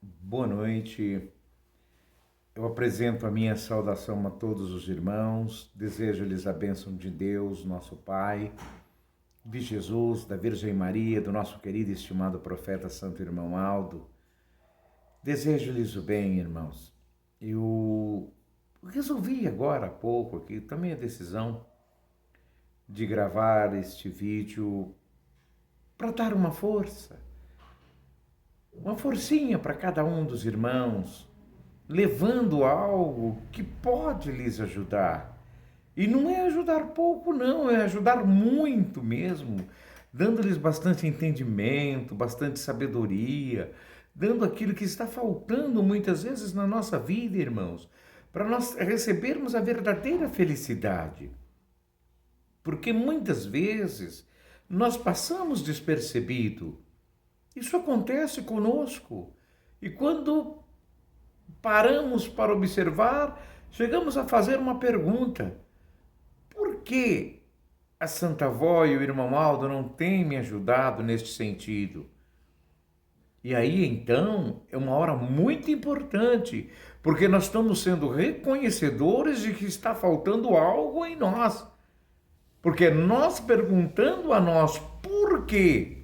Boa noite. Eu apresento a minha saudação a todos os irmãos. Desejo-lhes a bênção de Deus, nosso Pai, de Jesus, da Virgem Maria, do nosso querido e estimado profeta Santo Irmão Aldo. Desejo-lhes o bem, irmãos. Eu resolvi agora há pouco aqui, tomei a decisão de gravar este vídeo para dar uma forcinha para cada um dos irmãos, levando algo que pode lhes ajudar. E não é ajudar pouco, não, é ajudar muito mesmo, dando-lhes bastante entendimento, bastante sabedoria, dando aquilo que está faltando muitas vezes na nossa vida, irmãos, para nós recebermos a verdadeira felicidade. Porque muitas vezes nós passamos despercebido. Isso acontece conosco. E quando paramos para observar, chegamos a fazer uma pergunta: por que a Santa Avó e o irmão Aldo não têm me ajudado neste sentido? E aí então é uma hora muito importante, porque nós estamos sendo reconhecedores de que está faltando algo em nós. Porque nós perguntando a nós por quê.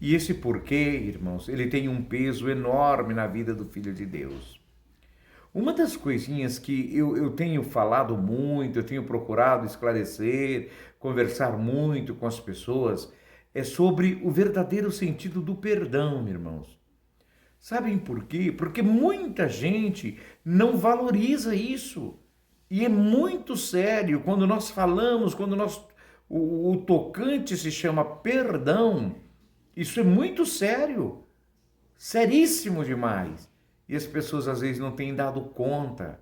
E esse porquê, irmãos, ele tem um peso enorme na vida do Filho de Deus. Uma das coisinhas que eu tenho falado muito, eu tenho procurado esclarecer, conversar muito com as pessoas, é sobre o verdadeiro sentido do perdão, irmãos. Sabem por quê? Porque muita gente não valoriza isso. E é muito sério quando nós falamos, o tocante se chama perdão. Isso é muito sério, seríssimo demais. E as pessoas às vezes não têm dado conta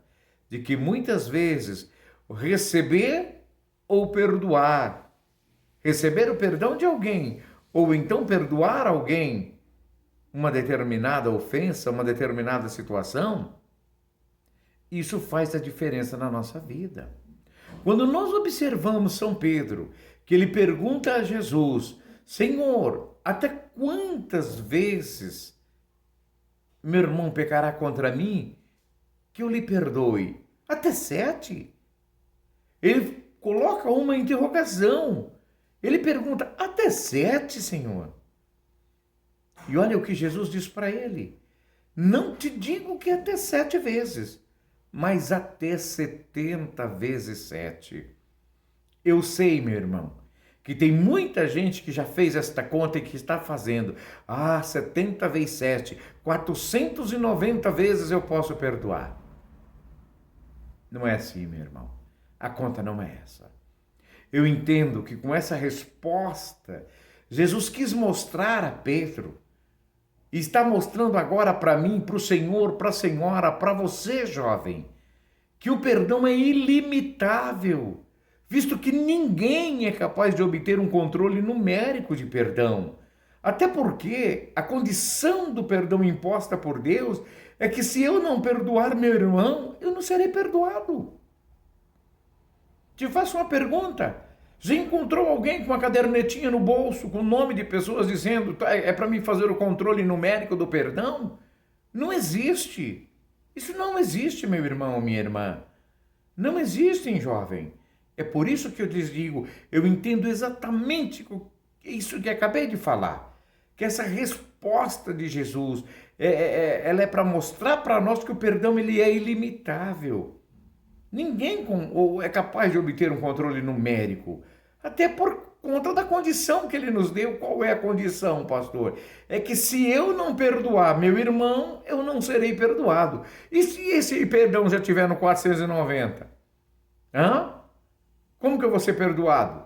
de que muitas vezes receber ou perdoar, receber o perdão de alguém, ou então perdoar alguém uma determinada ofensa, uma determinada situação, isso faz a diferença na nossa vida. Quando nós observamos São Pedro, que ele pergunta a Jesus: Senhor, até quantas vezes meu irmão pecará contra mim que eu lhe perdoe? Até 7? Ele coloca uma interrogação. Ele pergunta: até 7, Senhor? E olha o que Jesus diz para ele: não te digo que até 7 vezes, mas até 70 vezes 7. Eu sei, meu irmão, que tem muita gente que já fez esta conta e que está fazendo. 70 vezes 7, 490 vezes eu posso perdoar. Não é assim, meu irmão. A conta não é essa. Eu entendo que com essa resposta, Jesus quis mostrar a Pedro, e está mostrando agora para mim, para o Senhor, para a senhora, para você, jovem, que o perdão é ilimitável, visto que ninguém é capaz de obter um controle numérico de perdão. Até porque a condição do perdão imposta por Deus é que se eu não perdoar meu irmão, eu não serei perdoado. Te faço uma pergunta. Já encontrou alguém com uma cadernetinha no bolso, com o nome de pessoas dizendo é para mim fazer o controle numérico do perdão? Não existe. Isso não existe, meu irmão ou minha irmã. Não existem, jovem. É por isso que eu lhes digo, eu entendo exatamente isso que acabei de falar. Que essa resposta de Jesus, ela é para mostrar para nós que o perdão ele é ilimitável. Ninguém é capaz de obter um controle numérico, até por conta da condição que ele nos deu. Qual é a condição, pastor? É que se eu não perdoar meu irmão, eu não serei perdoado. E se esse perdão já estiver no 490? Hã? Como que eu vou ser perdoado?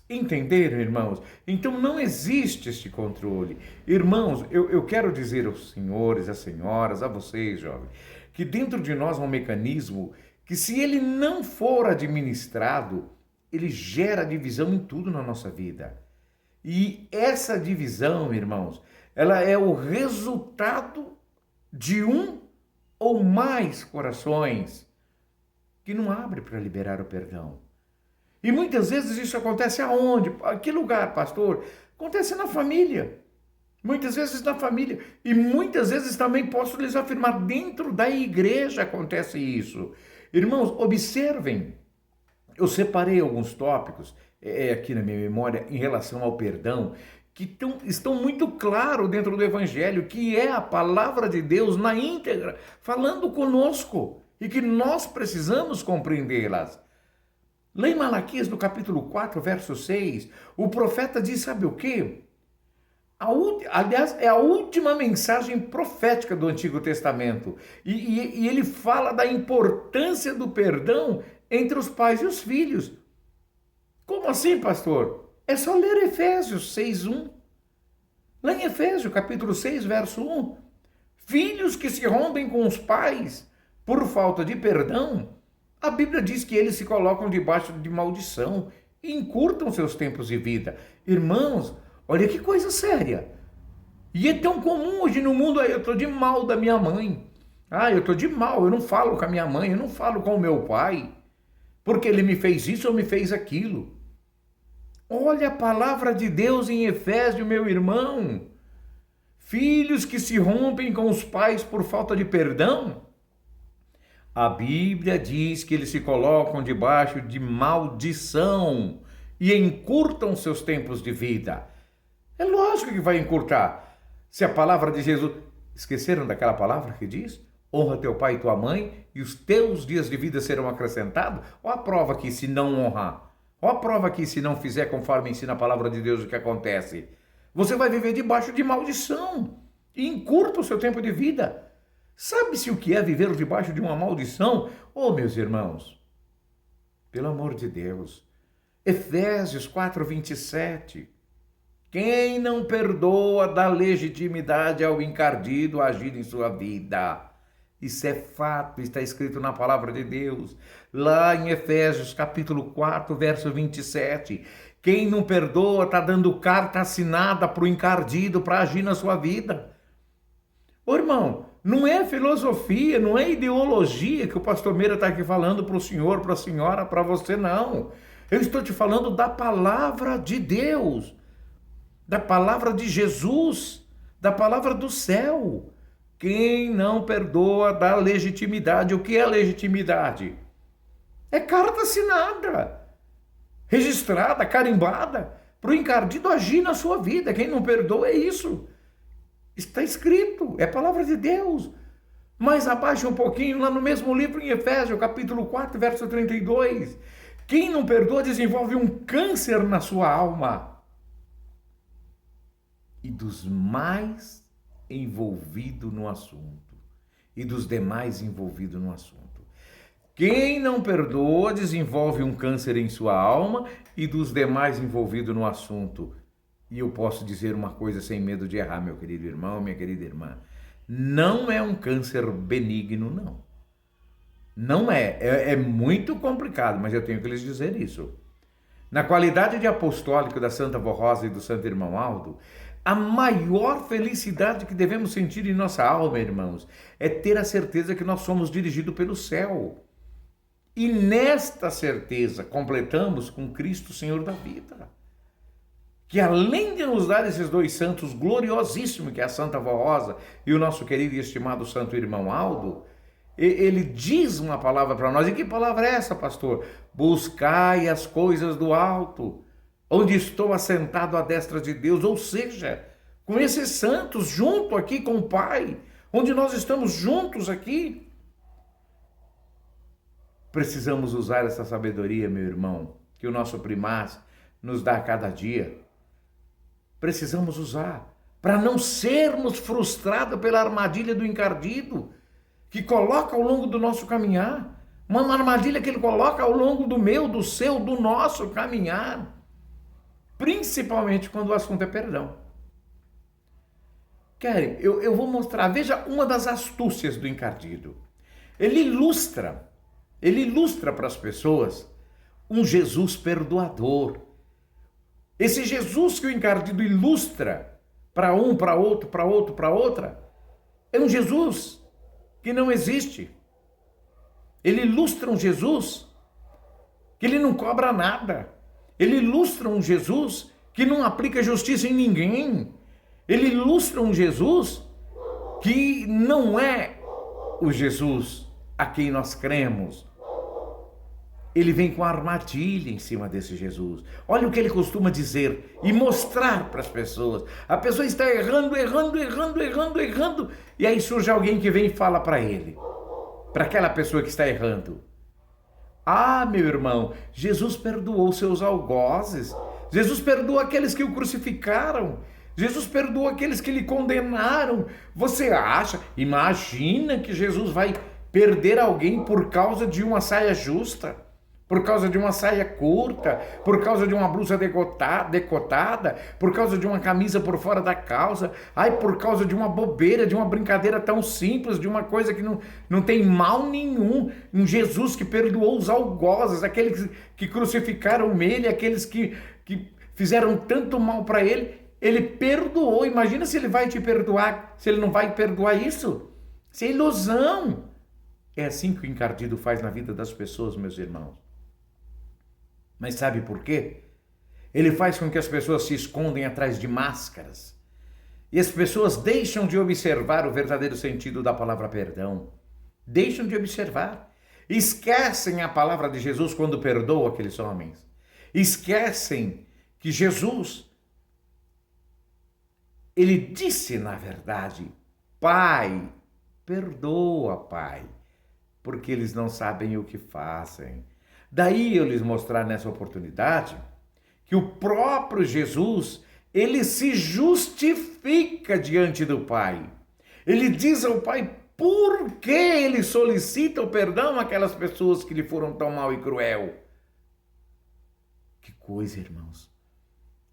Entenderam, irmãos? Então não existe este controle. Irmãos, eu quero dizer aos senhores, às senhoras, a vocês, jovens, que dentro de nós há um mecanismo que, se ele não for administrado, ele gera divisão em tudo na nossa vida. E essa divisão, irmãos, ela é o resultado de um ou mais corações que não abrem para liberar o perdão. E muitas vezes isso acontece aonde? Que lugar, pastor? Acontece na família. muitas vezes na família, e muitas vezes também posso lhes afirmar, dentro da igreja acontece isso. Irmãos, observem, eu separei alguns tópicos aqui na minha memória em relação ao perdão, que estão muito claros dentro do Evangelho, que é a palavra de Deus na íntegra, falando conosco, e que nós precisamos compreendê-las. Lá em Malaquias, no capítulo 4, verso 6, o profeta diz, sabe o quê? Aliás, é a última mensagem profética do Antigo Testamento. E ele fala da importância do perdão entre os pais e os filhos. Como assim, pastor? É só ler Efésios 6:1. Lá em Efésios, capítulo 6, verso 1. Filhos que se rompem com os pais por falta de perdão, a Bíblia diz que eles se colocam debaixo de maldição e encurtam seus tempos de vida. Irmãos, olha que coisa séria. E é tão comum hoje no mundo, eu estou de mal da minha mãe. Eu estou de mal, eu não falo com a minha mãe, eu não falo com o meu pai, porque ele me fez isso ou me fez aquilo. Olha a palavra de Deus em Efésios, meu irmão. Filhos que se rompem com os pais por falta de perdão, a Bíblia diz que eles se colocam debaixo de maldição e encurtam seus tempos de vida. É lógico que vai encurtar. Se a palavra de Jesus... Esqueceram daquela palavra que diz? Honra teu pai e tua mãe e os teus dias de vida serão acrescentados? Ou a prova que se não honrar? Ou a prova que se não fizer conforme ensina a palavra de Deus o que acontece? Você vai viver debaixo de maldição e encurta o seu tempo de vida. Sabe-se o que é viver debaixo de uma maldição? Meus irmãos, pelo amor de Deus, Efésios 4:27, quem não perdoa dá legitimidade ao encardido a agir em sua vida. Isso é fato, está escrito na palavra de Deus, lá em Efésios capítulo 4, verso 27. Quem não perdoa está dando carta assinada para o encardido para agir na sua vida. Irmão, não é filosofia, não é ideologia que o pastor Meira está aqui falando para o senhor, para a senhora, para você, não. Eu estou te falando da palavra de Deus, da palavra de Jesus, da palavra do céu. Quem não perdoa dá legitimidade. O que é legitimidade? É carta assinada, registrada, carimbada, para o encardido agir na sua vida. Quem não perdoa é isso. Está escrito, é palavra de Deus. Mais abaixo um pouquinho, lá no mesmo livro em Efésios, capítulo 4, verso 32. Quem não perdoa desenvolve um câncer na sua alma. E dos mais envolvidos no assunto. E dos demais envolvidos no assunto. Quem não perdoa desenvolve um câncer em sua alma e dos demais envolvidos no assunto. E eu posso dizer uma coisa sem medo de errar, meu querido irmão, minha querida irmã. Não é um câncer benigno, não. Não é. É muito complicado, mas eu tenho que lhes dizer isso. Na qualidade de apostólico da Santa Vó Rosa e do Santo Irmão Aldo, a maior felicidade que devemos sentir em nossa alma, irmãos, é ter a certeza que nós somos dirigidos pelo céu. E nesta certeza completamos com Cristo, Senhor da vida. Que além de nos dar esses dois santos gloriosíssimos, que é a Santa Vó Rosa e o nosso querido e estimado Santo Irmão Aldo, ele diz uma palavra para nós. E que palavra é essa, pastor? Buscai as coisas do alto, onde estou assentado à destra de Deus. Ou seja, com esses santos, junto aqui com o Pai, onde nós estamos juntos aqui. Precisamos usar essa sabedoria, meu irmão, que o nosso primaz nos dá a cada dia. Precisamos usar para não sermos frustrados pela armadilha do encardido que coloca ao longo do nosso caminhar, uma armadilha que ele coloca ao longo do meu, do seu, do nosso caminhar, principalmente quando o assunto é perdão. Querem, eu vou mostrar, veja uma das astúcias do encardido. Ele ilustra para as pessoas um Jesus perdoador. Esse Jesus que o encardido ilustra para um, para outro, para outro, para outra, é um Jesus que não existe. Ele ilustra um Jesus que ele não cobra nada. Ele ilustra um Jesus que não aplica justiça em ninguém. Ele ilustra um Jesus que não é o Jesus a quem nós cremos. Ele vem com a armadilha em cima desse Jesus. Olha o que ele costuma dizer e mostrar para as pessoas. A pessoa está errando, e aí surge alguém que vem e fala para ele, para aquela pessoa que está errando: ah, meu irmão, Jesus perdoou seus algozes. Jesus perdoou aqueles que o crucificaram. Jesus perdoou aqueles que lhe condenaram. Você acha, imagina que Jesus vai perder alguém por causa de uma saia justa? Por causa de uma saia curta, por causa de uma blusa decotada, por causa de uma camisa por fora da calça, ai, por causa de uma bobeira, de uma brincadeira tão simples, de uma coisa que não tem mal nenhum. Um Jesus que perdoou os algozes, aqueles que crucificaram ele, aqueles que fizeram tanto mal para ele, ele perdoou. Imagina se ele vai te perdoar, se ele não vai perdoar isso. Isso é ilusão. É assim que o encardido faz na vida das pessoas, meus irmãos. Mas sabe por quê? Ele faz com que as pessoas se escondem atrás de máscaras. E as pessoas deixam de observar o verdadeiro sentido da palavra perdão. Deixam de observar. Esquecem a palavra de Jesus quando perdoa aqueles homens. Esquecem que Jesus, ele disse na verdade: Pai, perdoa, Pai, porque eles não sabem o que fazem. Daí eu lhes mostrar nessa oportunidade que o próprio Jesus, ele se justifica diante do Pai. Ele diz ao Pai por que ele solicita o perdão àquelas pessoas que lhe foram tão mal e cruel. Que coisa, irmãos.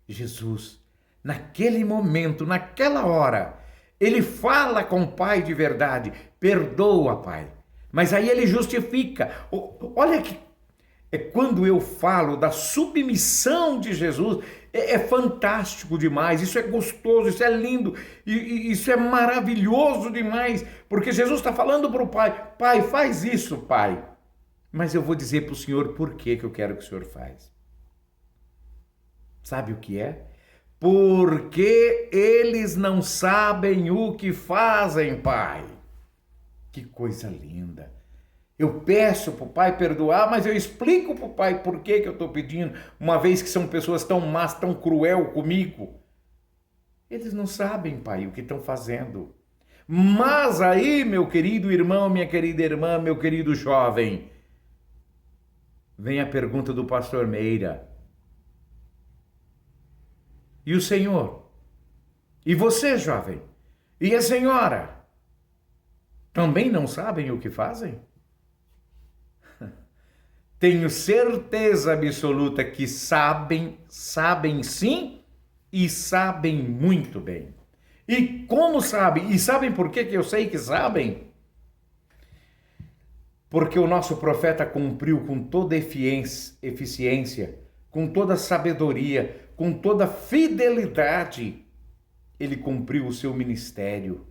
Jesus, naquele momento, naquela hora, ele fala com o Pai de verdade: perdoa, Pai. Mas aí ele justifica. Olha que quando eu falo da submissão de Jesus, é fantástico demais, isso é gostoso, isso é lindo, isso é maravilhoso demais, porque Jesus está falando para o Pai: Pai, faz isso, Pai. Mas eu vou dizer para o Senhor por que eu quero que o Senhor faz. Sabe o que é? Porque eles não sabem o que fazem, Pai. Que coisa linda. Eu peço para o Pai perdoar, mas eu explico para o Pai por que eu estou pedindo, uma vez que são pessoas tão más, tão cruel comigo. Eles não sabem, Pai, o que estão fazendo. Mas aí, meu querido irmão, minha querida irmã, meu querido jovem, vem a pergunta do pastor Meira. E o Senhor? E você, jovem? E a senhora? Também não sabem o que fazem? Tenho certeza absoluta que sabem sim, e sabem muito bem. E como sabem? E sabem por que eu sei que sabem? Porque o nosso profeta cumpriu com toda eficiência, com toda sabedoria, com toda fidelidade. Ele cumpriu o seu ministério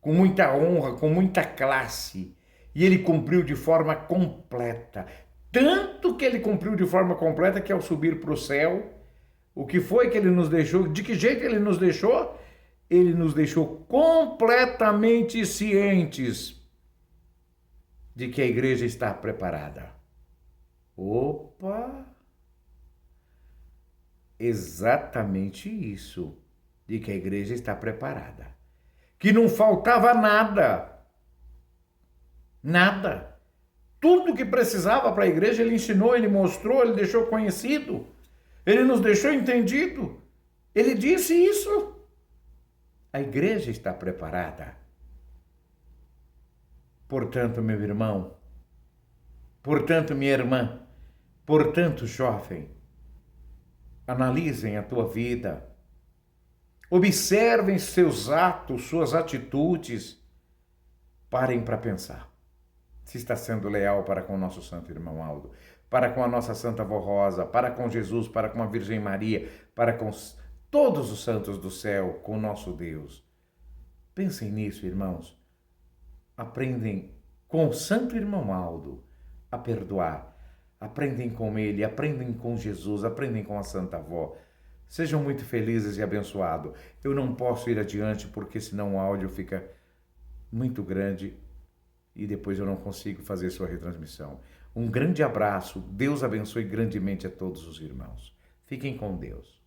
com muita honra, com muita classe. E ele cumpriu de forma completa. Tanto que ele cumpriu de forma completa que ao subir para o céu, o que foi que ele nos deixou? De que jeito ele nos deixou? Ele nos deixou completamente cientes de que a igreja está preparada. Opa! Exatamente isso, de que a igreja está preparada. Que não faltava nada. Nada. Tudo que precisava para a igreja, ele ensinou, ele mostrou, ele deixou conhecido. Ele nos deixou entendido. Ele disse isso. A igreja está preparada. Portanto, meu irmão, portanto, minha irmã, portanto, jovem, analisem a tua vida. Observem seus atos, suas atitudes. Parem para pensar. Se está sendo leal para com o nosso santo irmão Aldo, para com a nossa Santa Avó Rosa, para com Jesus, para com a Virgem Maria, para com todos os santos do céu, com o nosso Deus. Pensem nisso, irmãos. Aprendem com o santo irmão Aldo a perdoar. Aprendem com ele, aprendem com Jesus, aprendem com a Santa Avó. Sejam muito felizes e abençoados. Eu não posso ir adiante porque senão o áudio fica muito grande e depois eu não consigo fazer sua retransmissão. Um grande abraço. Deus abençoe grandemente a todos os irmãos. Fiquem com Deus.